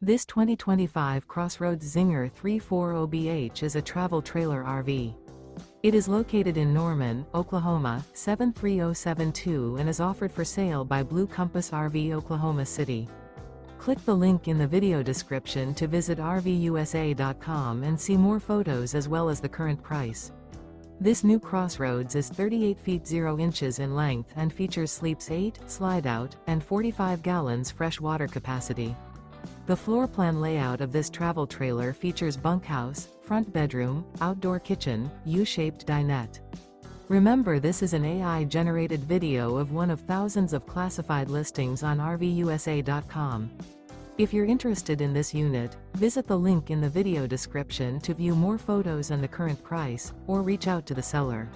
This 2025 CrossRoads Zinger 340BH is a travel trailer RV. It is located in Norman, Oklahoma, 73072 and is offered for sale by Blue Compass RV Oklahoma City. Click the link in the video description to visit RVUSA.com and see more photos as well as the current price. This new CrossRoads is 38 feet 0 inches in length and features sleeps 8, Slideout, and 45 gallons fresh water capacity. The floor plan layout of this travel trailer features bunkhouse, front bedroom, outdoor kitchen, U-shaped dinette. Remember, this is an AI-generated video of one of thousands of classified listings on RVUSA.com. If you're interested in this unit, visit the link in the video description to view more photos and the current price, or reach out to the seller.